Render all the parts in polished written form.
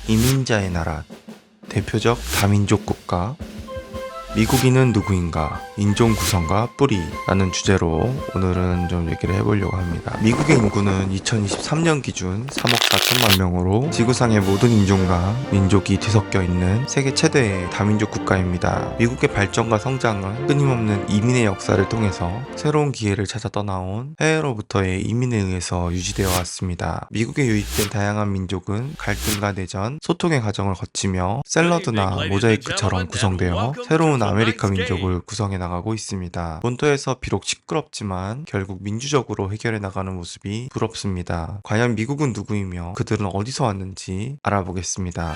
이민자의 나라, 대표적 다민족 국가, 미국인은 누구인가? 인종 구성과 뿌리라는 주제로 오늘은 좀 얘기를 해보려고 합니다. 미국의 인구는 2023년 기준 3억 4천만 명으로 지구상의 모든 인종과 민족이 뒤섞여 있는 세계 최대의 다민족 국가입니다. 미국의 발전과 성장은 끊임없는 이민의 역사를 통해서 새로운 기회를 찾아 떠나온 해외로부터의 이민에 의해서 유지되어 왔습니다. 미국에 유입된 다양한 민족은 갈등과 내전, 소통의 과정을 거치며 샐러드나 모자이크처럼 구성되어 새로운 아메리카 민족을 구성해 나가고 있습니다. 본토에서 비록 시끄럽지만 결국 민주적으로 해결해 나가는 모습이 부럽습니다. 과연 미국은 누구이며 그들은 어디서 왔는지 알아보겠습니다.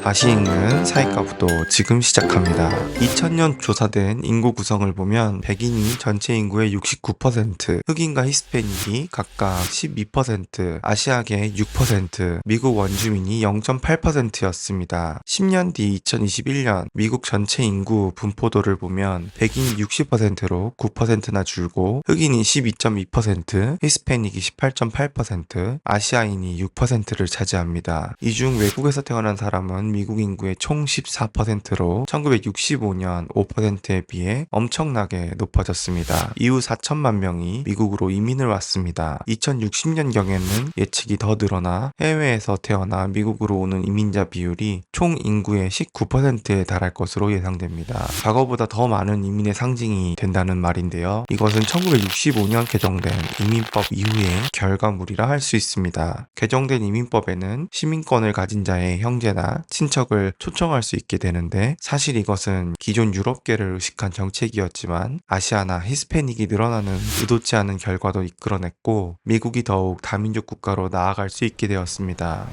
다시 읽는 사이가부도 지금 시작합니다. 2000년 조사된 인구 구성을 보면 백인이 전체 인구의 69%, 흑인과 히스패닉이 각각 12%, 아시아계 6%, 미국 원주민이 0.8%였습니다. 10년 뒤 2021년 미국 전체 인구 분포도를 보면 백인이 60%로 9%나 줄고 흑인이 12.2%, 히스패닉이 18.8%, 아시아인이 6%를 차지합니다. 이 중 외국에서 태어난 사람은 미국 인구의 총 14%로 1965년 5%에 비해 엄청나게 높아졌습니다. 이후 4천만 명이 미국으로 이민을 왔습니다. 2060년경에는 예측이 더 늘어나 해외에서 태어나 미국으로 오는 이민자 비율이 총 인구의 19%에 달할 것으로 예상됩니다. 과거보다 더 많은 이민의 상징이 된다는 말인데요. 이것은 1965년 개정된 이민법 이후의 결과물이라 할 수 있습니다. 개정된 이민법에는 시민권을 가진 자의 형제나 친척을 초청할 수 있게 되는데 사실 이것은 기존 유럽계를 의식한 정책이었지만 아시아나 히스패닉이 늘어나는 의도치 않은 결과도 이끌어냈고 미국이 더욱 다민족 국가로 나아갈 수 있게 되었습니다.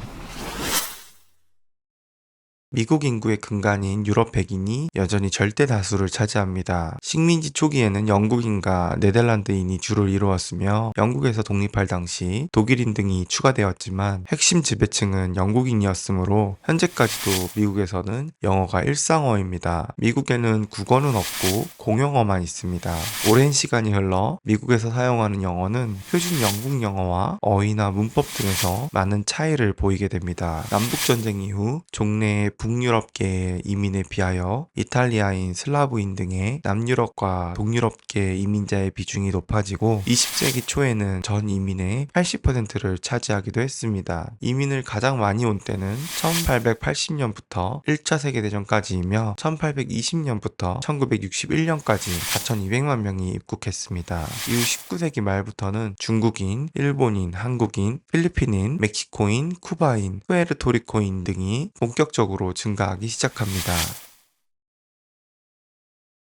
미국 인구의 근간인 유럽 백인이 여전히 절대 다수를 차지합니다. 식민지 초기에는 영국인과 네덜란드인이 주를 이루었으며 영국에서 독립할 당시 독일인 등이 추가되었지만 핵심 지배층은 영국인이었으므로 현재까지도 미국에서는 영어가 일상어입니다. 미국에는 국어는 없고 공용어만 있습니다. 오랜 시간이 흘러 미국에서 사용하는 영어는 표준 영국 영어와 어휘나 문법 등에서 많은 차이를 보이게 됩니다. 남북전쟁 이후 종래의 북유럽계의 이민에 비하여 이탈리아인, 슬라브인 등의 남유럽과 동유럽계 이민자의 비중이 높아지고 20세기 초에는 전 이민의 80%를 차지하기도 했습니다. 이민을 가장 많이 온 때는 1880년부터 1차 세계대전까지이며 1820년부터 1961년까지 4,200만 명이 입국했습니다. 이후 19세기 말부터는 중국인, 일본인, 한국인, 필리핀인, 멕시코인, 쿠바인, 푸에르토리코인 등이 본격적으로 증가하기 시작합니다.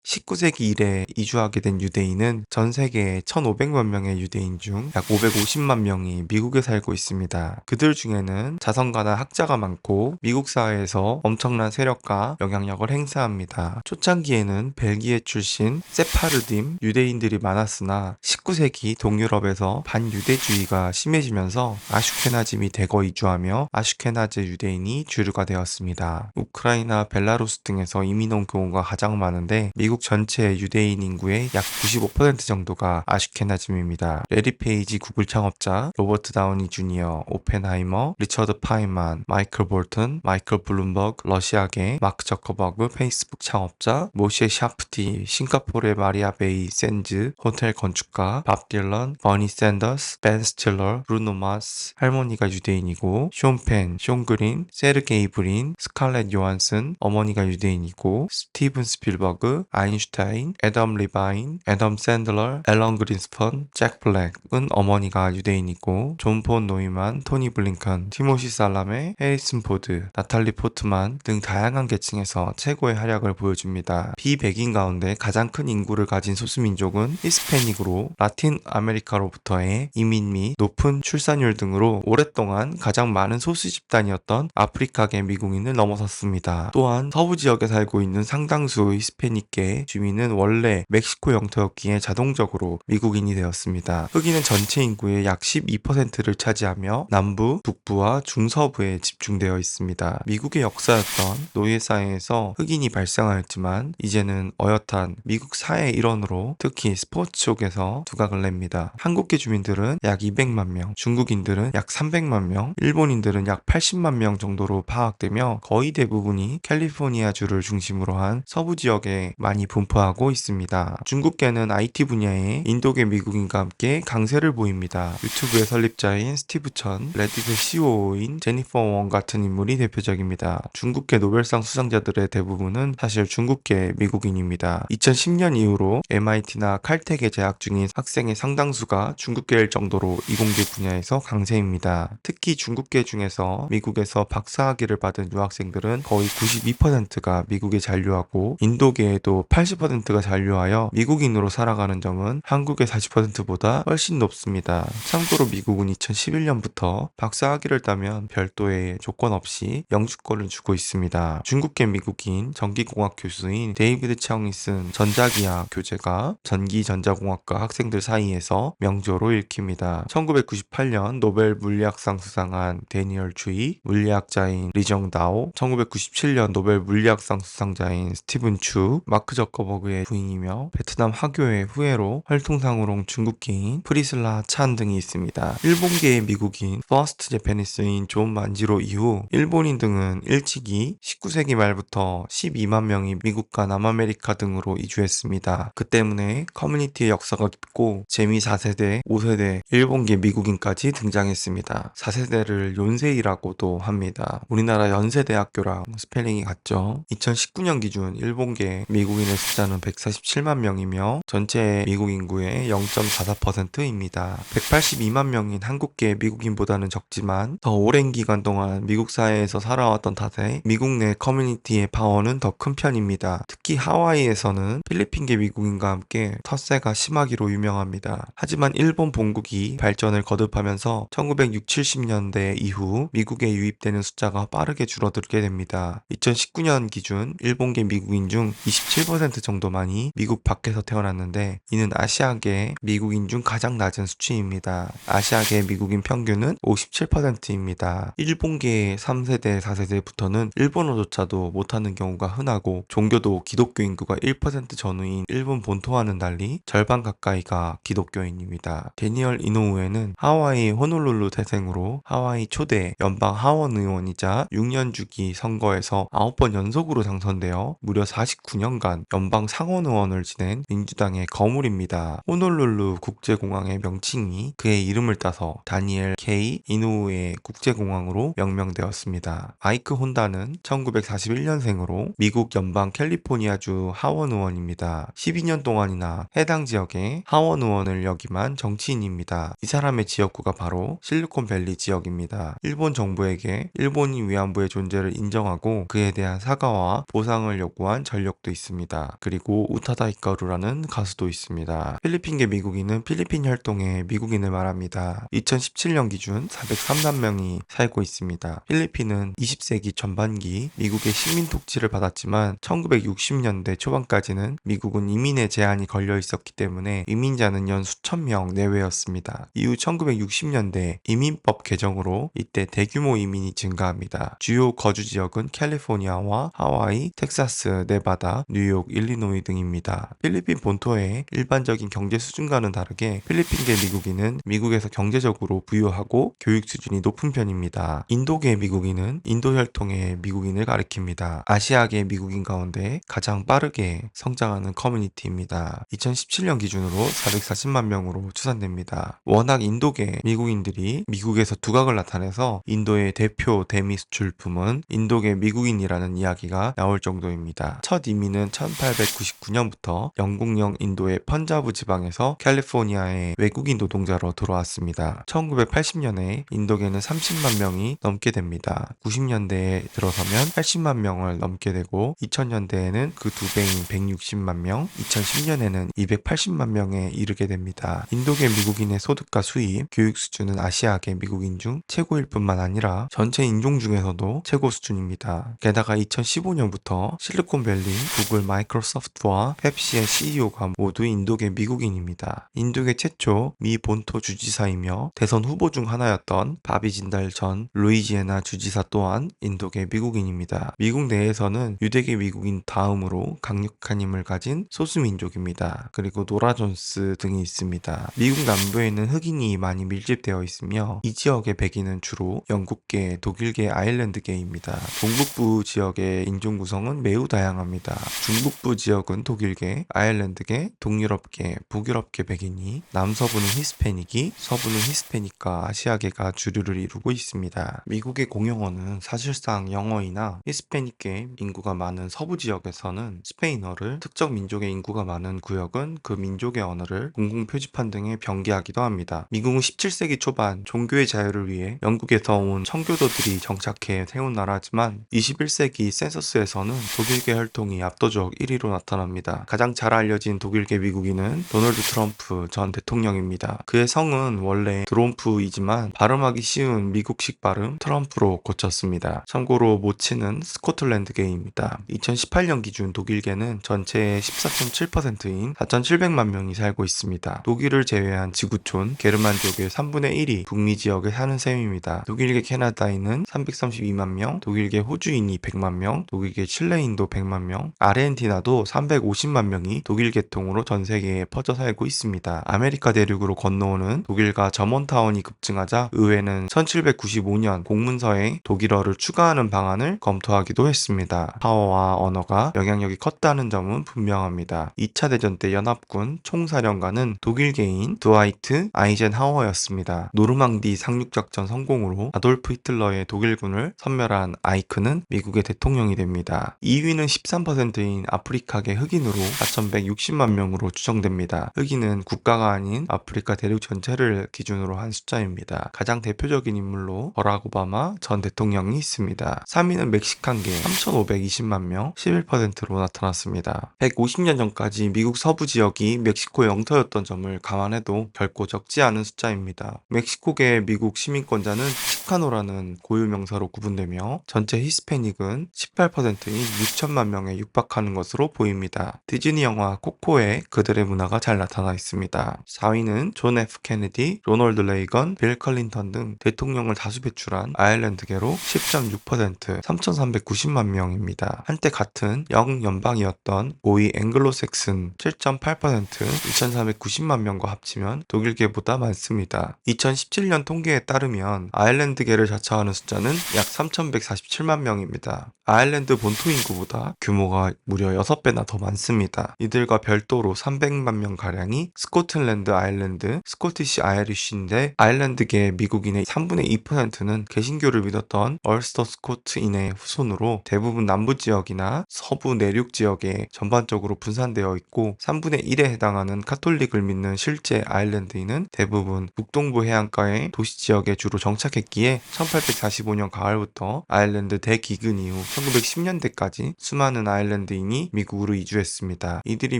19세기 이래 이주하게 된 유대인은 전 세계에 1,500만 명의 유대인 중 약 550만 명이 미국에 살고 있습니다. 그들 중에는 자선가나 학자가 많고 미국 사회에서 엄청난 세력과 영향력을 행사합니다. 초창기에는 벨기에 출신 세파르딤 유대인들이 많았으나 19세기 동유럽에서 반유대주의가 심해지면서 아슈케나즘이 대거 이주하며 아슈케나즈 유대인이 주류가 되었습니다. 우크라이나, 벨라루스 등에서 이민 온 경우가 가장 많은데 미국 전체 유대인 인구의 약 95% 정도가 아슈케나즘입니다. 레리 페이지 구글 창업자, 로버트 다우니 주니어, 오펜하이머, 리처드 파인만, 마이클 볼튼, 마이클 블룸버그, 러시아계, 마크 저커버그, 페이스북 창업자, 모셰 샤프티, 싱가포르의 마리아 베이 샌즈, 호텔 건축가, 밥 딜런, 버니 샌더스, 벤 스틸러, 브루노 마스, 할머니가 유대인이고 쇼 펜, 쇼 그린, 세르게이 브린, 스칼렛 요한슨, 어머니가 유대인이고 스티븐 스필버그, 아인슈타인, 애덤 리바인, 애덤 샌들러, 앨런 그린스펀, 잭 블랙은 어머니가 유대인이고 존 폰 노이만, 토니 블링컨, 티모시 살라메, 해리슨 포드, 나탈리 포트만 등 다양한 계층에서 최고의 활약을 보여줍니다. 비백인 가운데 가장 큰 인구를 가진 소수민족은 히스패닉으로 라틴 아메리카로부터의 이민 및 높은 출산율 등으로 오랫동안 가장 많은 소수 집단이었던 아프리카계 미국인을 넘어섰습니다. 또한 서부 지역에 살고 있는 상당수 히스패닉계 이때 주민은 원래 멕시코 영토였기에 자동적으로 미국인이 되었습니다. 흑인은 전체 인구의 약 12%를 차지하며 남부, 북부와 중서부에 집중되어 있습니다. 미국의 역사였던 노예사회에서 흑인이 발생하였지만 이제는 어엿한 미국 사회의 일원으로 특히 스포츠 쪽에서 두각을 냅니다. 한국계 주민들은 약 200만 명, 중국인들은 약 300만 명, 일본인들은 약 80만 명 정도로 파악되며 거의 대부분이 캘리포니아주를 중심으로 한 서부 지역에 많이 분포하고 있습니다. 중국계는 IT 분야에 인도계 미국인과 함께 강세를 보입니다. 유튜브의 설립자인 스티브 천, 레딧의 CEO인 제니퍼 웡 같은 인물이 대표적입니다. 중국계 노벨상 수상자들의 대부분은 사실 중국계 미국인입니다. 2010년 이후로 MIT나 칼텍에 재학 중인 학생의 상당수가 중국계일 정도로 이공계 분야에서 강세입니다. 특히 중국계 중에서 미국에서 박사학위를 받은 유학생들은 거의 92%가 미국에 잔류하고 인도계에도 80%가 잔류하여 미국인으로 살아가는 점은 한국의 40%보다 훨씬 높습니다. 참고로 미국은 2011년부터 박사학위를 따면 별도의 조건 없이 영주권을 주고 있습니다. 중국계 미국인 전기공학 교수인 데이비드 청이 쓴 전자기하 교재가 전기전자공학과 학생들 사이에서 명조로 읽힙니다. 1998년 노벨 물리학상 수상한 데니얼 추이, 물리학자인 리정다오, 1997년 노벨 물리학상 수상자인 스티븐 추, 마크 저커버그의 부인이며 베트남 화교의 후예로 활동상으로 온 중국계인 프리슬라 찬 등이 있습니다. 일본계의 미국인 퍼스트 제페니스인 존 만지로 이후 일본인 등은 일찍이 19세기 말부터 12만 명이 미국과 남아메리카 등으로 이주했습니다. 그 때문에 커뮤니티의 역사가 깊고 재미 4세대, 5세대, 일본계 미국인까지 등장했습니다. 4세대를 욘세이라고도 합니다. 우리나라 연세대학교랑 스펠링이 같죠. 2019년 기준 일본계 미국인의 숫자는 147만 명이며 전체 미국 인구의 0.44%입니다. 182만 명인 한국계 미국인보다는 적지만 더 오랜 기간 동안 미국 사회에서 살아왔던 탓에 미국 내 커뮤니티의 파워는 더 큰 편입니다. 특히 하와이에서는 필리핀계 미국인과 함께 텃세가 심하기로 유명합니다. 하지만 일본 본국이 발전을 거듭하면서 1960, 70년대 이후 미국에 유입되는 숫자가 빠르게 줄어들게 됩니다. 2019년 기준 일본계 미국인 중 27% 정도만이 미국 밖에서 태어났는데 이는 아시아계 미국인 중 가장 낮은 수치입니다. 아시아계 미국인 평균은 57%입니다. 일본계 3세대, 4세대부터는 일본어조차도 못하는 경우가 흔하고 종교도 기독교 인구가 1% 전후인 일본 본토와는 달리 절반 가까이가 기독교인입니다. 데니얼 이노우에는 하와이 호놀룰루 태생으로 하와이 초대 연방 하원 의원이자 6년 주기 선거에서 9번 연속으로 당선되어 무려 49년간 연방 상원 의원을 지낸 민주당의 거물입니다. 호놀룰루 국제공항의 명칭이 그의 이름을 따서 다니엘 K. 이노우에 국제공항으로 명명되었습니다. 마이크 혼다는 1941년생으로 미국 연방 캘리포니아주 하원 의원입니다. 12년 동안이나 해당 지역의 하원 의원을 역임한 정치인입니다. 이 사람의 지역구가 바로 실리콘밸리 지역입니다. 일본 정부에게 일본인 위안부의 존재를 인정하고 그에 대한 사과와 보상을 요구한 전력도 있습니다. 그리고 우타다 히카루라는 가수도 있습니다. 필리핀계 미국인은 필리핀 혈통의 미국인을 말합니다. 2017년 기준 403만 명이 살고 있습니다. 필리핀은 20세기 전반기 미국의 식민 통치를 받았지만 1960년대 초반까지는 미국은 이민의 제한이 걸려 있었기 때문에 이민자는 연 수천 명 내외였습니다. 이후 1960년대 이민법 개정으로 이때 대규모 이민이 증가합니다. 주요 거주 지역은 캘리포니아와 하와이, 텍사스, 네바다, 뉴욕, 일리노이 등입니다. 필리핀 본토의 일반적인 경제 수준과는 다르게 필리핀계 미국인은 미국에서 경제적으로 부유하고 교육 수준이 높은 편입니다. 인도계 미국인은 인도 혈통의 미국인을 가리킵니다. 아시아계 미국인 가운데 가장 빠르게 성장하는 커뮤니티입니다. 2017년 기준으로 440만 명으로 추산됩니다. 워낙 인도계 미국인들이 미국에서 두각을 나타내서 인도의 대표 대미 수출품은 인도계 미국인이라는 이야기가 나올 정도입니다. 첫 이민은 1899년부터 영국령 인도의 펀자브 지방에서 캘리포니아의 외국인 노동자로 들어왔습니다. 1980년에 인도계는 30만 명이 넘게 됩니다. 90년대에 들어서면 80만 명을 넘게 되고 2000년대에는 그 두 배인 160만 명, 2010년에는 280만 명에 이르게 됩니다. 인도계 미국인의 소득과 수입, 교육 수준은 아시아계 미국인 중 최고일 뿐만 아니라 전체 인종 중에서도 최고 수준입니다. 게다가 2015년부터 실리콘밸리, 구글, 마이크로소프트 마이크로소프트와 펩시의 CEO가 모두 인도계 미국인입니다. 인도계 최초 미 본토 주지사이며 대선 후보 중 하나였던 바비 진달 전 루이지애나 주지사 또한 인도계 미국인입니다. 미국 내에서는 유대계 미국인 다음으로 강력한 힘을 가진 소수민족입니다. 그리고 노라 존스 등이 있습니다. 미국 남부에 있는 흑인이 많이 밀집되어 있으며 이 지역의 백인은 주로 영국계, 독일계, 아일랜드계입니다. 동북부 지역의 인종 구성은 매우 다양합니다. 중북부 지역은 독일계, 아일랜드계, 동유럽계, 북유럽계 백인이, 남서부는 히스패닉이, 서부는 히스패닉과 아시아계가 주류를 이루고 있습니다. 미국의 공용어는 사실상 영어이나 히스패닉계 인구가 많은 서부 지역에서는 스페인어를, 특정 민족의 인구가 많은 구역은 그 민족의 언어를 공공 표지판 등에 병기하기도 합니다. 미국은 17세기 초반 종교의 자유를 위해 영국에서 온 청교도들이 정착해 세운 나라지만 21세기 센서스에서는 독일계 혈통이 압도적 1위로 나타납니다. 가장 잘 알려진 독일계 미국인은 도널드 트럼프 전 대통령입니다. 그의 성은 원래 트롬프이지만 발음하기 쉬운 미국식 발음 트럼프로 고쳤습니다. 참고로 모친은 스코틀랜드계입니다. 2018년 기준 독일계는 전체의 14.7%인 4,700만 명이 살고 있습니다. 독일을 제외한 지구촌 게르만족의 3분의 1이 북미 지역에 사는 셈입니다. 독일계 캐나다인은 332만 명, 독일계 호주인이 100만 명, 독일계 칠레인도 100만 명, 아르헨티나도 350만 명이 독일 계통으로 전 세계에 퍼져 살고 있습니다. 아메리카 대륙으로 건너오는 독일과 저먼타운이 급증하자 의회는 1795년 공문서에 독일어를 추가하는 방안을 검토하기도 했습니다. 파워와 언어가 영향력이 컸다는 점은 분명합니다. 2차 대전 때 연합군 총사령관은 독일계인 드와이트 아이젠하워였습니다. 노르망디 상륙작전 성공으로 아돌프 히틀러의 독일군을 섬멸한 아이크는 미국의 대통령이 됩니다. 2위는 13%인 아프리카계 흑인으로 4,160만 명으로 추정됩니다. 흑인은 국가가 아닌 아프리카 대륙 전체를 기준으로 한 숫자입니다. 가장 대표적인 인물로 버락 오바마 전 대통령이 있습니다. 3위는 멕시칸계 3,520만 명 11%로 나타났습니다. 150년 전까지 미국 서부 지역이 멕시코 영토였던 점을 감안해도 결코 적지 않은 숫자입니다. 멕시코계 미국 시민권자는 치카노라는 고유 명사로 구분되며 전체 히스패닉은 18%인 6천만 명에 육박하는 것으로 보입니다. 디즈니 영화 코코에 그들의 문화가 잘 나타나 있습니다. 4위는 존 F 케네디, 로널드 레이건, 빌 클린턴 등 대통령을 다수 배출한 아일랜드계로 10.6%, 3,390만 명입니다. 한때 같은 영연방이었던 5위 앵글로색슨 7.8%, 2,490만 명과 합치면 독일계보다 많습니다. 2017년 통계에 따르면 아일랜드계를 자처하는 숫자는 약 3,147만 명입니다. 아일랜드 본토 인구보다 규모가 무려 6배나 더 많습니다. 이들과 별도로 300만 명가량이 스코틀랜드 아일랜드, 스코티시 아이리쉬인데 아일랜드계 미국인의 3분의 2%는 개신교를 믿었던 얼스터 스코트인의 후손으로 대부분 남부 지역이나 서부 내륙 지역에 전반적으로 분산되어 있고 3분의 1에 해당하는 카톨릭을 믿는 실제 아일랜드인은 대부분 북동부 해안가의 도시 지역에 주로 정착했기에 1845년 가을부터 아일랜드 대기근 이후 1910년대까지 수많은 아일랜드인이 미국으로 이주했습니다. 이들이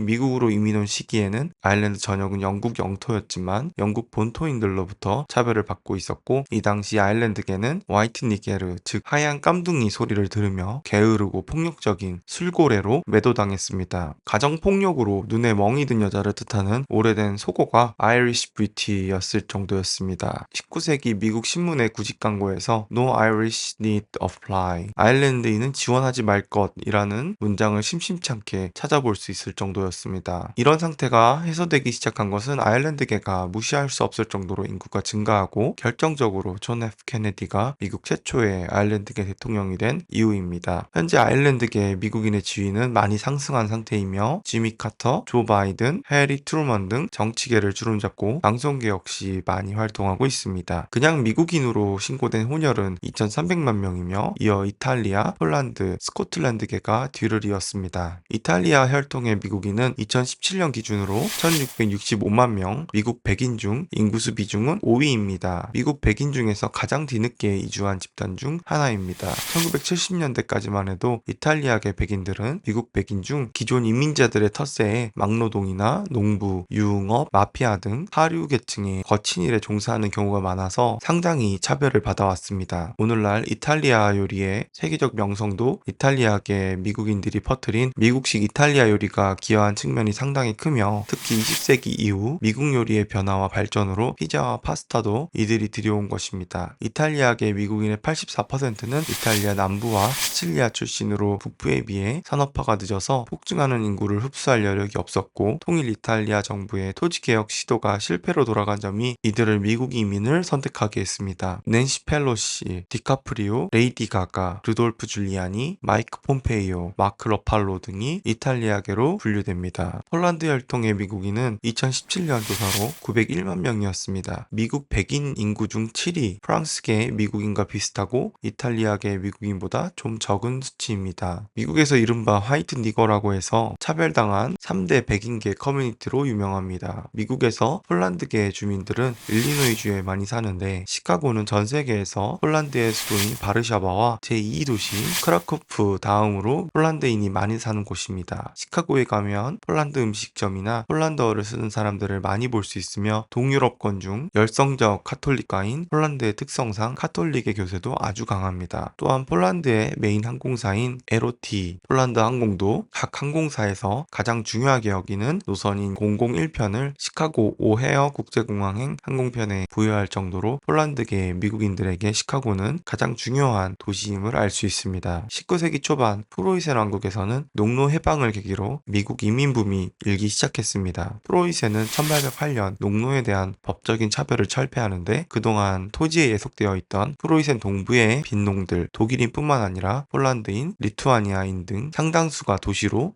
미국으로 이민 온 시기에는 아일랜드 전역은 영국 영토였지만 영국 본토인들로부터 차별을 받고 있었고 이 당시 아일랜드계는 화이트 니게르 즉 하얀 깜둥이 소리를 들으며 게으르고 폭력적인 술고래로 매도당했습니다. 가정폭력으로 눈에 멍이 든 여자를 뜻하는 오래된 속어가 아이리쉬 뷰티였을 정도였습니다. 19세기 미국 신문의 구직 광고에서 No Irish need apply 아일랜드인은 지원하지 말 것이라는 문장을 심심치 않게 찾아볼 수 있을 정도였습니다. 이런 상태가 해소되기 시작한 것은 아일랜드계가 무시할 수 없을 정도로 인구가 증가하고 결정적으로 존 F 케네디가 미국 최초의 아일랜드계 대통령이 된 이유입니다. 현재 아일랜드계 미국인의 지위는 많이 상승한 상태이며 지미 카터, 조 바이든, 해리 트루먼 등 정치계를 주름잡고 방송계 역시 많이 활동하고 있습니다. 그냥 미국인으로 신고된 혼혈은 2,300만 명이며 이어 이탈리아, 폴란드, 스코틀랜드계가 뒤를 이었습니다. 이탈리아 혈통의 미국인은 2017년 기준으로 1,665만 명, 미국 백인 중 인구수 비중은 5위입니다. 미국 백인 중에서 가장 뒤늦게 이주한 집단 중 하나입니다. 1970년대까지만 해도 이탈리아계 백인들은 미국 백인 중 기존 이민자들의 텃세에 막노동이나 농부, 유흥업, 마피아 등 하류 계층의 거친 일에 종사하는 경우가 많아서 상당히 차별을 인기를 받아왔습니다. 오늘날 이탈리아 요리의 세계적 명성도 이탈리아계 미국인들이 퍼뜨린 미국식 이탈리아 요리가 기여한 측면이 상당히 크며, 특히 20세기 이후 미국 요리의 변화와 발전으로 피자와 파스타도 이들이 들여온 것입니다. 이탈리아계 미국인의 84%는 이탈리아 남부와 시칠리아 출신으로 북부에 비해 산업화가 늦어서 폭증하는 인구를 흡수할 여력이 없었고, 통일 이탈리아 정부의 토지개혁 시도가 실패로 돌아간 점이 이들을 미국 이민을 선택하게 했습니다. 낸시 펠로시, 디카프리오, 레이디 가가, 루돌프 줄리아니, 마이크 폼페이오, 마크 러팔로 등이 이탈리아계로 분류됩니다. 폴란드 혈통의 미국인은 2017년 조사로 901만 명이었습니다. 미국 백인 인구 중 7위, 프랑스계 미국인과 비슷하고 이탈리아계 미국인보다 좀 적은 수치입니다. 미국에서 이른바 화이트 니거라고 해서 차별당한 3대 백인계 커뮤니티로 유명합니다. 미국에서 폴란드계 주민들은 일리노이주에 많이 사는데, 시카고는 전 세계에서 폴란드의 수도인 바르샤바와 제2도시 크라쿠프 다음으로 폴란드인이 많이 사는 곳입니다. 시카고에 가면 폴란드 음식점이나 폴란드어를 쓰는 사람들을 많이 볼 수 있으며, 동유럽권 중 열성적 카톨릭가인 폴란드의 특성상 카톨릭의 교세도 아주 강합니다. 또한 폴란드의 메인 항공사인 LOT 폴란드 항공도 각 항공사에서 가장 중요하게 여기는 노선인 001편을 시카고 오헤어 국제공항행 항공편에 부여할 정도로 폴란드계 미국인들에게 시카고는 가장 중요한 도시임을 알 수 있습니다. 19세기 초반 프로이센 왕국에서는 농노 해방을 계기로 미국 이민붐이 일기 시작했습니다. 프로이센은 1808년 농노에 대한 법적인 차별을 철폐하는데, 그동안 토지에 예속되어 있던 프로이센 동부의 빈농들, 독일인뿐만 아니라 폴란드인, 리투아니아인 등 상당수가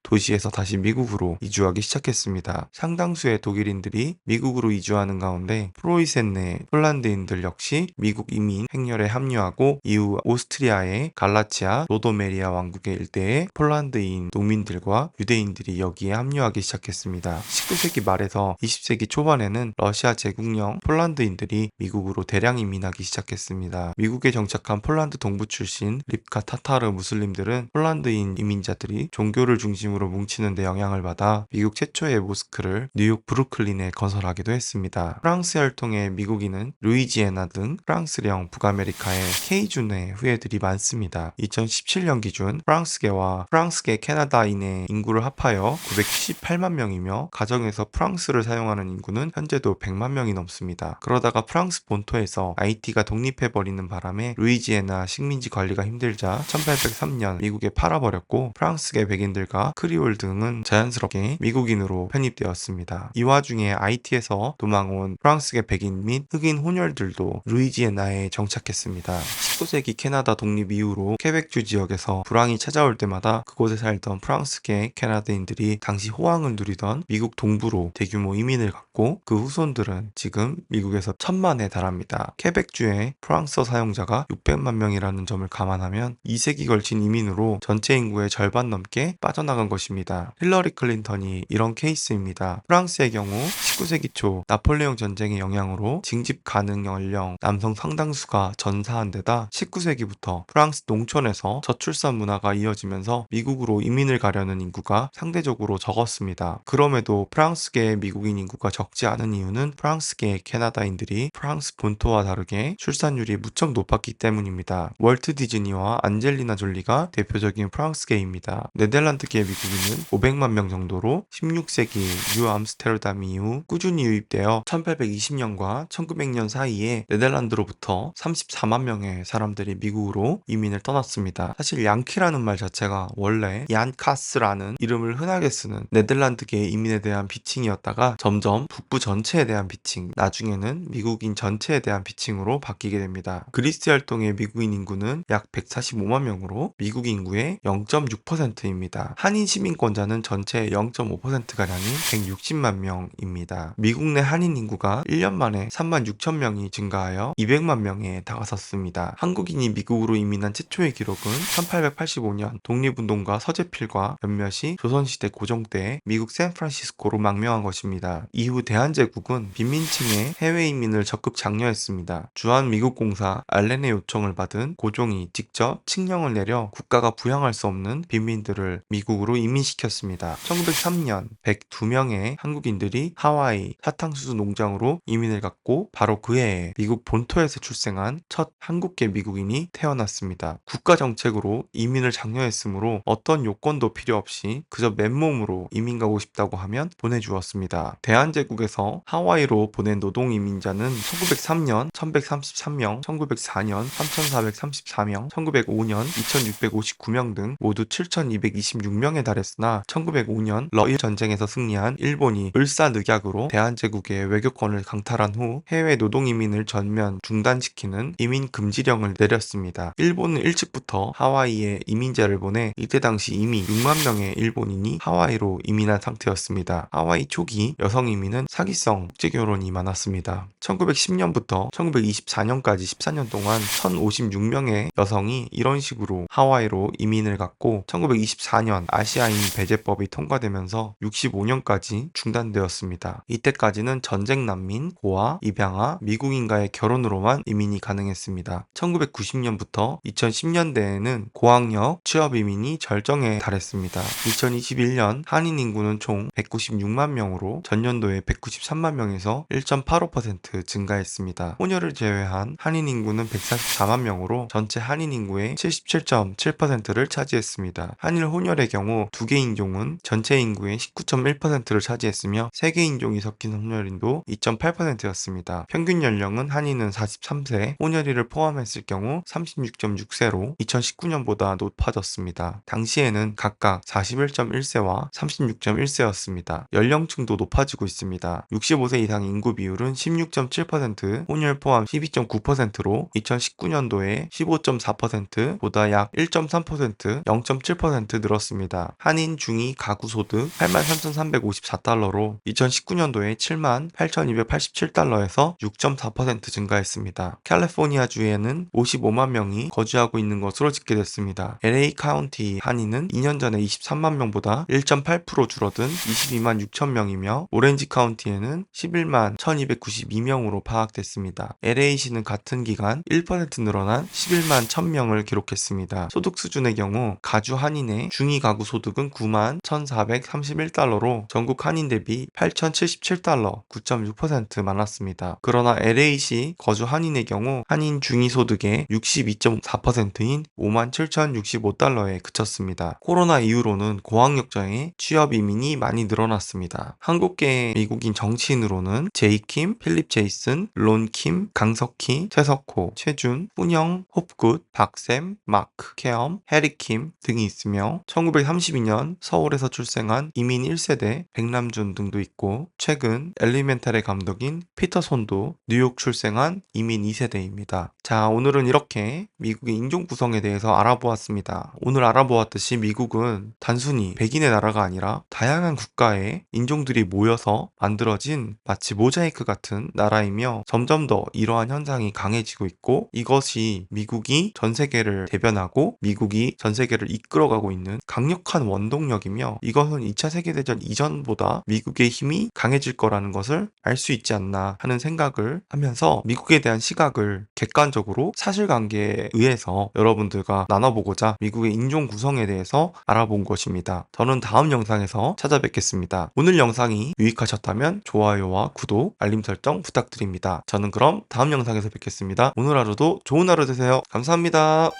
도시에서 다시 미국으로 이주하기 시작했습니다. 상당수의 독일인들이 미국으로 이주하는 가운데 프로이센 내 폴란드인들 역시 미국 이민 행렬에 합류하고, 이후 오스트리아의 갈라치아, 로도메리아 왕국의 일대의 폴란드인 농민들과 유대인들이 여기에 합류하기 시작했습니다. 19세기 말에서 20세기 초반에는 러시아 제국령 폴란드인들이 미국으로 대량 이민하기 시작했습니다. 미국에 정착한 폴란드 동부 출신 립카 타타르 무슬림들은 폴란드인 이민자들이 종교를 중심으로 뭉치는 데 영향을 받아 미국 최초의 모스크를 뉴욕 브루클린에 건설하기도 했습니다. 프랑스 혈통의 미국인은 루이지애나 등 프랑스령 북아메리카의 케이준의 후예들이 많습니다. 2017년 기준 프랑스계와 프랑스계 캐나다인의 인구를 합하여 978만 명이며, 가정에서 프랑스를 사용하는 인구는 현재도 100만 명이 넘습니다. 그러다가 프랑스 본토에서 IT가 독립해버리는 바람에 루이지애나 식민지 관리가 힘들자 1803년 미국에 팔아버렸고, 프랑스계 백인들과 크리올 등은 자연스럽게 미국인으로 편입되었습니다. 이 와중에 IT에서 도망온 프랑스계 백인 및 흑인 혼혈들도 루이지애나에 정착했습니다. 19세기 캐나다 독립 이후로 퀘벡주 지역에서 불황이 찾아올 때마다 그곳에 살던 프랑스계 캐나다인들이 당시 호황을 누리던 미국 동부로 대규모 이민을 갔고, 그 후손들은 지금 미국에서 1000만에 달합니다. 퀘벡주의 프랑스어 사용자가 600만 명이라는 점을 감안하면 2세기 걸친 이민으로 전체 인구의 절반 넘게 빠져나간 것입니다. 힐러리 클린턴이 이런 케이스입니다. 프랑스의 경우 19세기 초 나폴레옹 전쟁의 영향으로 징집 가능 연령 남성 상당수가 전사한 데다 19세기부터 프랑스 농촌에서 저출산 문화가 이어지면서 미국으로 이민을 가려는 인구가 상대적으로 적었습니다. 그럼에도 프랑스계 미국인 인구가 적지 않은 이유는 프랑스계 캐나다인들이 프랑스 본토와 다르게 출산율이 무척 높았기 때문입니다. 월트 디즈니와 안젤리나 졸리가 대표적인 프랑스계입니다. 네덜란드계 미국인은 500만 명 정도로 16세기 뉴 암스테르담 이후 꾸준히 유입되어 1820년과 1900년 사이에 네덜란드로부터 34만 명의 사람들이 미국으로 이민을 떠났습니다. 사실 양키라는 말 자체가 원래 얀카스라는 이름을 흔하게 쓰는 네덜란드계 이민에 대한 비칭이었다가 점점 북부 전체에 대한 비칭, 나중에는 미국인 전체에 대한 비칭으로 바뀌게 됩니다. 그리스 혈통의 미국인 인구는 약 145만 명으로 미국 인구의 0.6%입니다. 한인 시민권자는 전체의 0.5%가량인 160만 명입니다. 미국 내 한인 인구가 1년 만에 3만 6천 명이 증가하여 200만 명에 다가섰습니다. 한국인이 미국으로 이민한 최초의 기록은 1885년 독립운동가 서재필과 몇몇이 조선시대 고종 때 미국 샌프란시스코로 망명한 것입니다. 이후 대한제국은 빈민층의 해외 이민을 적극 장려했습니다. 주한미국공사 알렌의 요청을 받은 고종이 직접 칙령을 내려 국가가 부양할 수 없는 빈민들을 미국으로 이민시켰습니다. 1903년 102명의 한국인들이 하와이 사탕수수 농장으로 이민을 갔고, 바로 그 해에 미국 본토에서 출생한 첫 한국계 미국인이 태어났습니다. 국가 정책으로 이민을 장려했으므로 어떤 요건도 필요 없이 그저 맨몸으로 이민 가고 싶다고 하면 보내주었습니다. 대한제국에서 하와이로 보낸 노동 이민자는 1903년 1133명, 1904년 3434명, 1905년 2659명 등 모두 7226명에 달했으나 1905년 러일 전쟁에서 승리한 일본이 을사늑약으로 대한제국의 외교권을 강탈한 후 해외 노동 이민을 전면 중단시키는 이민 금지령을 내렸습니다. 일본은 일찍부터 하와이에 이민자를 보내 이때 당시 이미 6만 명의 일본인이 하와이로 이민한 상태였습니다. 하와이 초기 여성 이민은 사기성 국제결혼이 많았습니다. 1910년부터 1924년까지 14년 동안 1056명의 여성이 이런 식으로 하와이로 이민을 갔고 1924년 아시아인 배제법이 통과되면서 65년까지 중단되었습니다. 이때까지는 전쟁 난민, 고아, 입양아, 미국인과의 결혼으로만 이민이 가능했습니다. 1990년부터 2010년대에는 고학력 취업 이민이 절정에 달했습니다. 2021년 한인 인구는 총 196만 명으로 전년도에 193만 명에서 1.85% 증가했습니다. 혼혈을 제외한 한인 인구는 144만 명으로 전체 한인 인구의 77.7%를 차지했습니다. 한일 혼혈의 경우 두 개 인종은 전체 인구의 19.1%를 차지했으며 세 개 인종이 섞인 혼혈인도 2.8%였습니다. 평균 연령은 한인은 43세, 혼혈이를 포함했을 경우 36.6세로 2019년보다 높아졌습니다. 당시에는 각각 41.1세와 36.1세였습니다. 연령층도 높아지고 있습니다. 65세 이상 인구 비율은 16.7%, 혼혈 포함 12.9%로 2019년도에 15.4%보다 약 1.3%, 0.7% 늘었습니다. 한인 중위 가구 소득 83,354달러로 2019년도에 78,287달러에서 6.4% 증가했습니다. 캘리포니아주에는 55만 명이 거주하고 있는 것으로 집계됐습니다. LA 카운티 한인은 2년 전에 23만 명보다 1.8% 줄어든 22만 6천 명이며 오렌지 카운티에는 11만 1292명으로 파악됐습니다. LA시는 같은 기간 1% 늘어난 11만 1000명을 기록했습니다. 소득 수준의 경우 가주 한인의 중위 가구 소득은 9만 1431달러로 전국 한인 대비 8077달러 9.6% 많았습니다. 그러나 LA시 거주 한인의 경우 한인 중위 소득의 62.4%인 5만 7065달러에 그쳤습니다. 코로나 이후로는 고학력자의 취업 이민이 많이 늘어났습니다. 한국계 미국인 정치인으로는 제이킴, 필립 제이슨, 론킴, 강석희, 최석호, 최준, 훈영, 홉굿, 박샘, 마크, 케엄, 해리킴 등이 있으며 1932년 서울에서 출생한 이민 1세대 백남준 등도 있고 최근 엘리멘탈의 감독인 피터손도 뉴욕 출생한 이민 2세대입니다. 자, 오늘은 이렇게 미국의 인종 구성에 대해서 알아보았습니다. 오늘 알아보았듯이 미국은 단순히 백인의 나라가 아니라 다양한 국가의 인종들이 모여서 만들어진 마치 모자이크 같은 나라이며 점점 더 이러한 현상이 강해지고 있고 이것이 미국이 전 세계를 대변하고 미국이 전 세계를 이끌어가고 있는 강력한 원동력이며 이것은 2차 세계대전 이전보다 미국의 힘이 강해질 거라는 것을 알 수 있지 않나 하는 생각을 하면서 미국에 대한 시각을 객관적으로 사실관계에 의해서 여러분들과 나눠보고자 미국의 인종 구성에 대해서 알아본 것입니다. 저는 다음 영상에서 찾아뵙겠습니다. 오늘 영상이 유익하셨다면 좋아요와 구독, 알림 설정 부탁드립니다. 저는 그럼 다음 영상에서 뵙겠습니다. 오늘 하루도 좋은 하루 되세요. 감사합니다.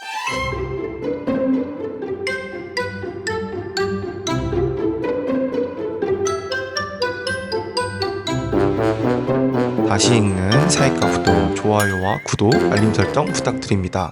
다시 읽는 사이카후도 좋아요와 구독, 알림 설정 부탁드립니다.